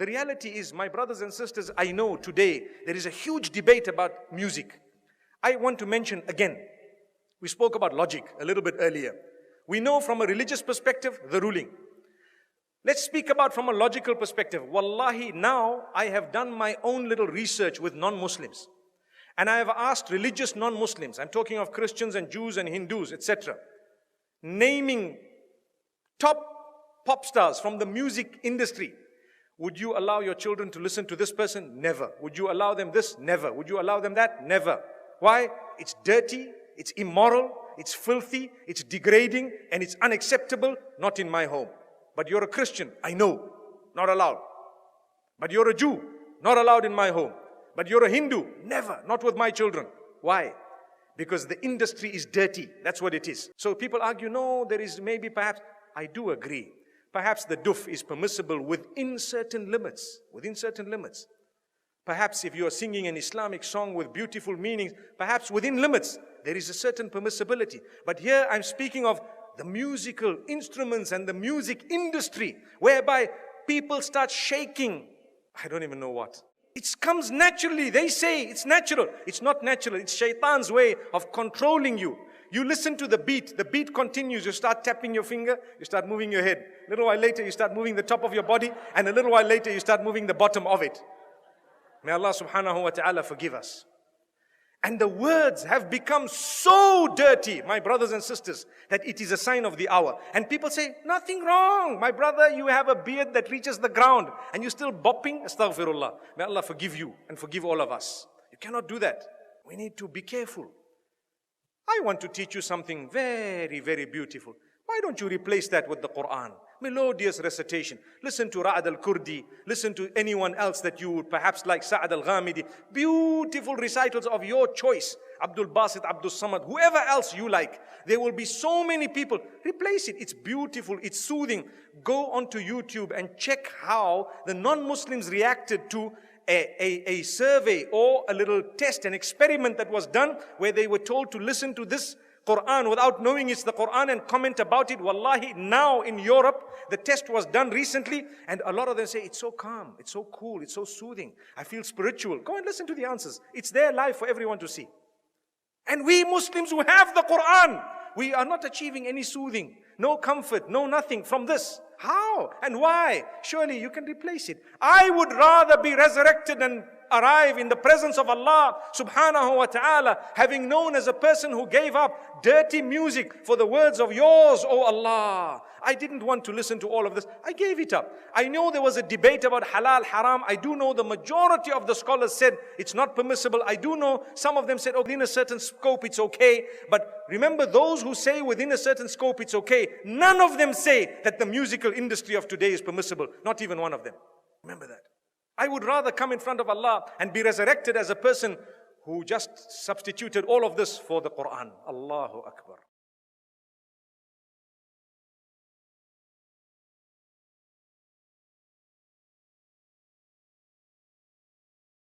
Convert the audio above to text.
The reality is, my brothers and sisters, I know today there is a huge debate about music. I want to mention again, we spoke about logic a little bit earlier. We know from a religious perspective, the ruling. Let's speak about from a logical perspective. Wallahi, now I have done my own little research with non-Muslims. And I have asked religious non-Muslims, I'm talking of Christians and Jews and Hindus, etc., naming top pop stars from the music industry. Would you allow your children to listen to this person? Never. Would you allow them this? Never. Would you allow them that? Never. Why? It's dirty, it's immoral, it's filthy, it's degrading, and it's unacceptable. Not in my home. But you're a Christian, I know, not allowed. But you're a Jew, not allowed in my home. But you're a Hindu, never, not with my children. Why? Because the industry is dirty, that's what it is. So people argue, no, there is maybe perhaps, I do agree. Perhaps the duf is permissible within certain limits, Perhaps if you are singing an Islamic song with beautiful meanings, perhaps within limits, there is a certain permissibility. But here I'm speaking of the musical instruments and the music industry, whereby people start shaking. I don't even know what. It comes naturally. They say it's natural. It's not natural. It's shaitan's way of controlling you. You listen to the beat continues. You start tapping your finger, you start moving your head. A little while later, you start moving the top of your body, and a little while later, you start moving the bottom of it. May Allah subhanahu wa ta'ala forgive us. And the words have become so dirty, my brothers and sisters, that it is a sign of the hour. And people say, nothing wrong. My brother, you have a beard that reaches the ground and you're still bopping. Astaghfirullah. May Allah forgive you and forgive all of us. You cannot do that. We need to be careful. I want to teach you something very, very beautiful. Why don't you replace that with the Quran? Melodious recitation. Listen to Ra'ad al-Kurdi. Listen to anyone else that you would perhaps like, Sa'ad al-Ghamidi. Beautiful recitals of your choice. Abdul Basit, Abdul Samad, whoever else you like. There will be so many people. Replace it. It's beautiful. It's soothing. Go onto YouTube and check how the non-Muslims reacted to a survey or a little test, an experiment that was done where they were told to listen to this Quran without knowing it's the Quran and comment about it. Wallahi, now in Europe, the test was done recently and a lot of them say, it's so calm, it's so cool, it's so soothing. I feel spiritual. Go and listen to the answers. It's there live for everyone to see. And we Muslims who have the Quran, we are not achieving any soothing, no comfort, no nothing from this. How and why? Surely you can replace it. I would rather be resurrected and arrive in the presence of Allah subhanahu wa ta'ala, having known as a person who gave up dirty music for the words of yours, O Allah. I didn't want to listen to all of this. I gave it up. I know there was a debate about halal, haram. I do know the majority of the scholars said it's not permissible. I do know some of them said, oh, within a certain scope it's okay. But remember, those who say within a certain scope it's okay, none of them say that the musical industry of today is permissible. Not even one of them. Remember that. I would rather come in front of Allah and be resurrected as a person who just substituted all of this for the Quran. Allahu Akbar.